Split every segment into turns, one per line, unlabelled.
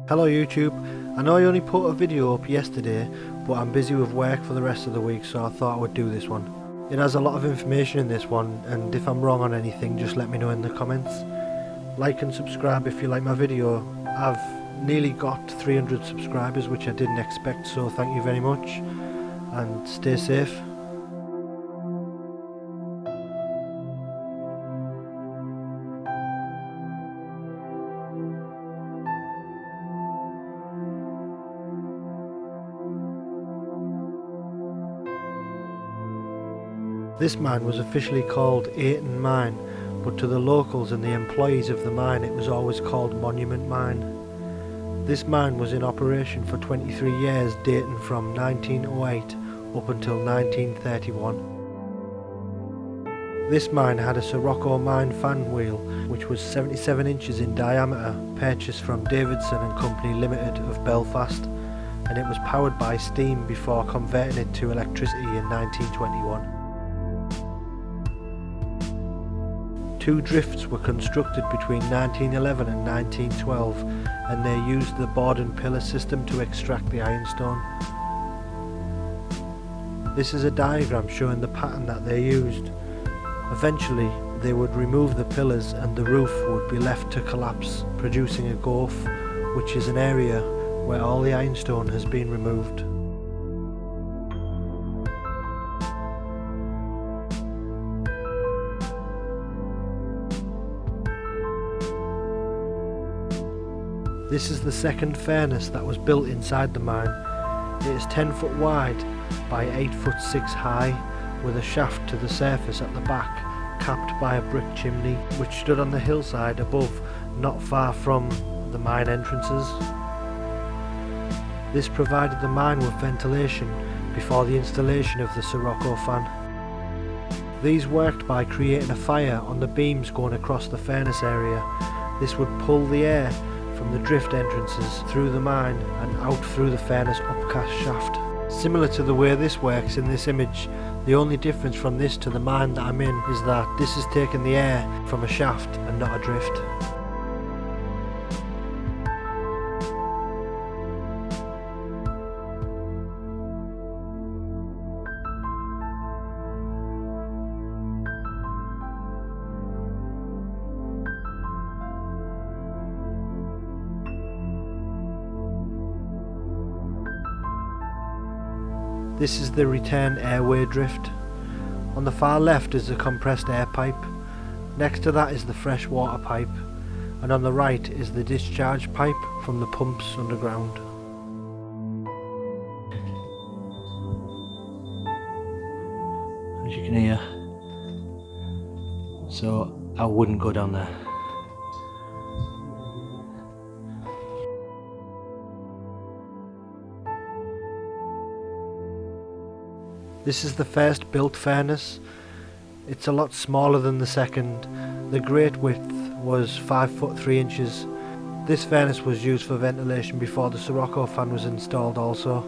Hello YouTube, I know I only put a video up yesterday, but I'm busy with work for the rest of the week, so I thought I would do this one. It has a lot of information in this one, and if I'm wrong on anything just let me know in the comments. Like and subscribe if you like my video. I've nearly got 300 subscribers, which I didn't expect, so thank you very much and stay safe. This mine was officially called Ayton Mine, but to the locals and the employees of the mine it was always called Monument Mine. This mine was in operation for 23 years, dating from 1908 up until 1931. This mine had a Sirocco mine fan wheel which was 77 inches in diameter, purchased from Davidson and Company Limited of Belfast, and it was powered by steam before converting it to electricity in 1921. Two drifts were constructed between 1911 and 1912, and they used the board and pillar system to extract the ironstone. This is a diagram showing the pattern that they used. Eventually they would remove the pillars and the roof would be left to collapse, producing a gulf, which is an area where all the ironstone has been removed. This is the second furnace that was built inside the mine. It is 10 foot wide by 8 foot 6 high, with a shaft to the surface at the back, capped by a brick chimney, which stood on the hillside above, not far from the mine entrances. This provided the mine with ventilation before the installation of the Sirocco fan. These worked by creating a fire on the beams going across the furnace area. This would pull the air from the drift entrances through the mine and out through the furnace upcast shaft. Similar to the way this works in this image, the only difference from this to the mine that I'm in is that this is taking the air from a shaft and not a drift. This is the return airway drift. On the far left is the compressed air pipe. Next to that is the fresh water pipe, and on the right is the discharge pipe from the pumps underground. As you can hear, so I wouldn't go down there. This is the first built furnace. It's a lot smaller than the second. The grate width was 5 foot 3 inches. This furnace was used for ventilation before the Sirocco fan was installed also.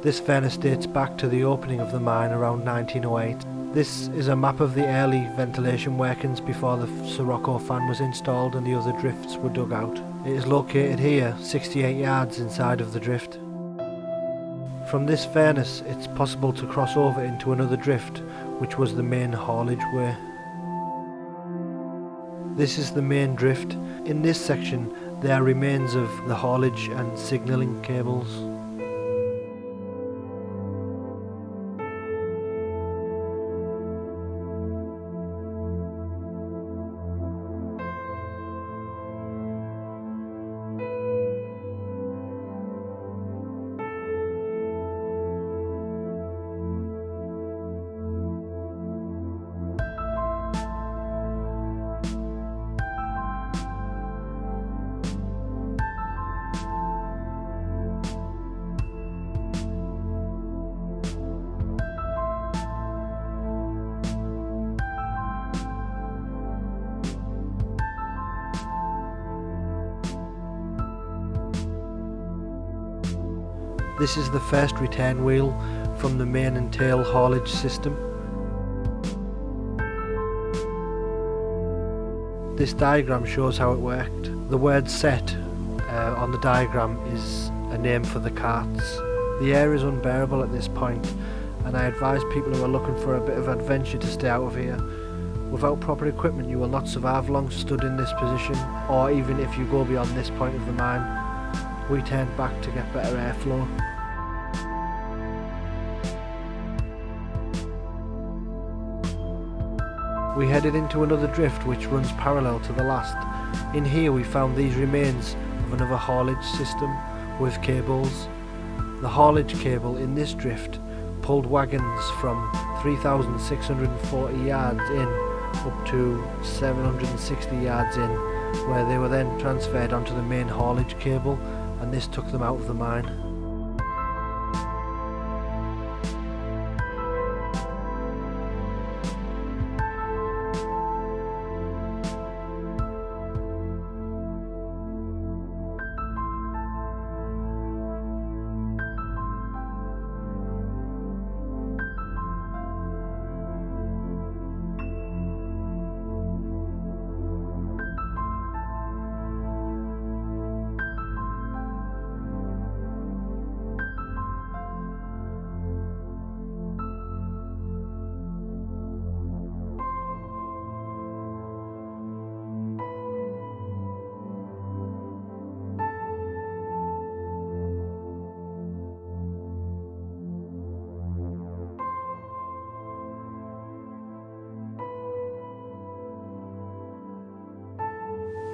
This furnace dates back to the opening of the mine around 1908. This is a map of the early ventilation workings before the Sirocco fan was installed and the other drifts were dug out. It is located here, 68 yards inside of the drift. From this furnace it's possible to cross over into another drift, which was the main haulage way. This is the main drift. In this section there are remains of the haulage and signalling cables. This is the first return wheel from the main and tail haulage system. This diagram shows how it worked. The word set on the diagram is a name for the carts. The air is unbearable at this point, and I advise people who are looking for a bit of adventure to stay out of here. Without proper equipment you will not survive long stood in this position, or even if you go beyond this point of the mine. We turned back to get better airflow. We headed into another drift which runs parallel to the last. In here we found these remains of another haulage system with cables. The haulage cable in this drift pulled wagons from 3,640 yards in up to 760 yards in, where they were then transferred onto the main haulage cable, and this took them out of the mine.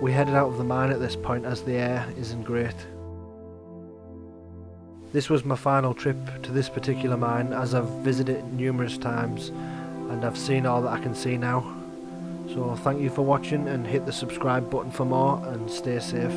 We headed out of the mine at this point as the air isn't great. This was my final trip to this particular mine, as I've visited it numerous times and I've seen all that I can see now. So thank you for watching, and hit the subscribe button for more, and stay safe.